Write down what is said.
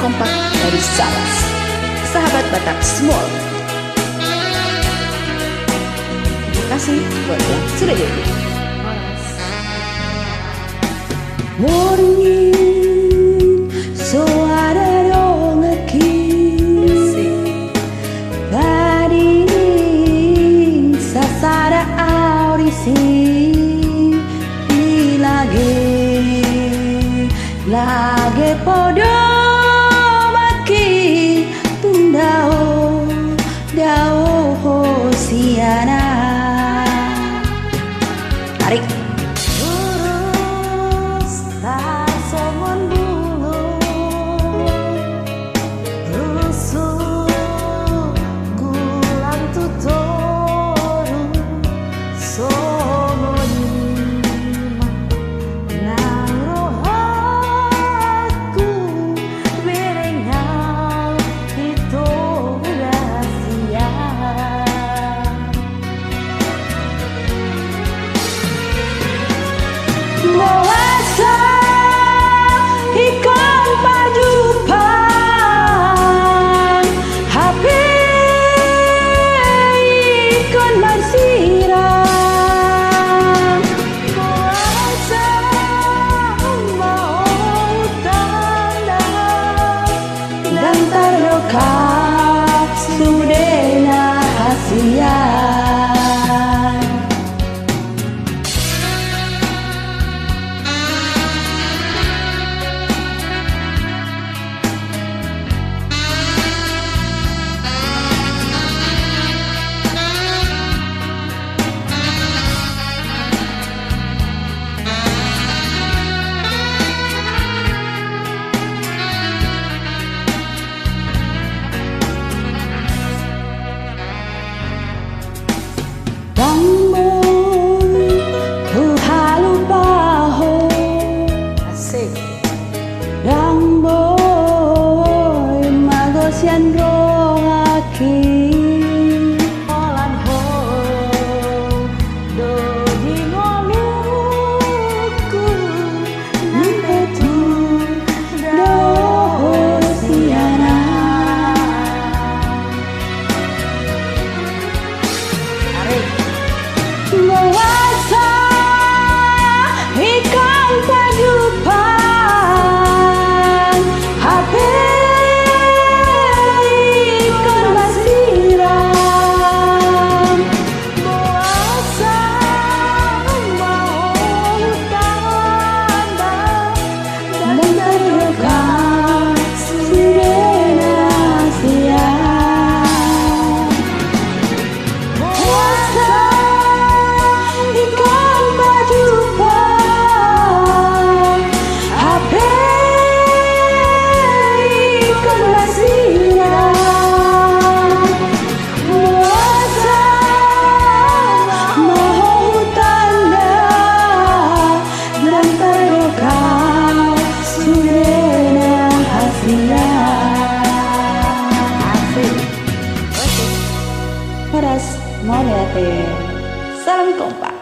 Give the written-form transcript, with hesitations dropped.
kompak dari Salas, sahabat Batak Small. Terima kasih buat yang sudah jadi. Morning, suara dongeki, gading sasara audisi, lage podo maki tundao dao siana. Tarik. Sudena hasia. Yang boy magosian rohaki olan ho do di ngoluku nampe tu do siana. Mewasa ikan padupan Paras mau lihat. Salam kompak.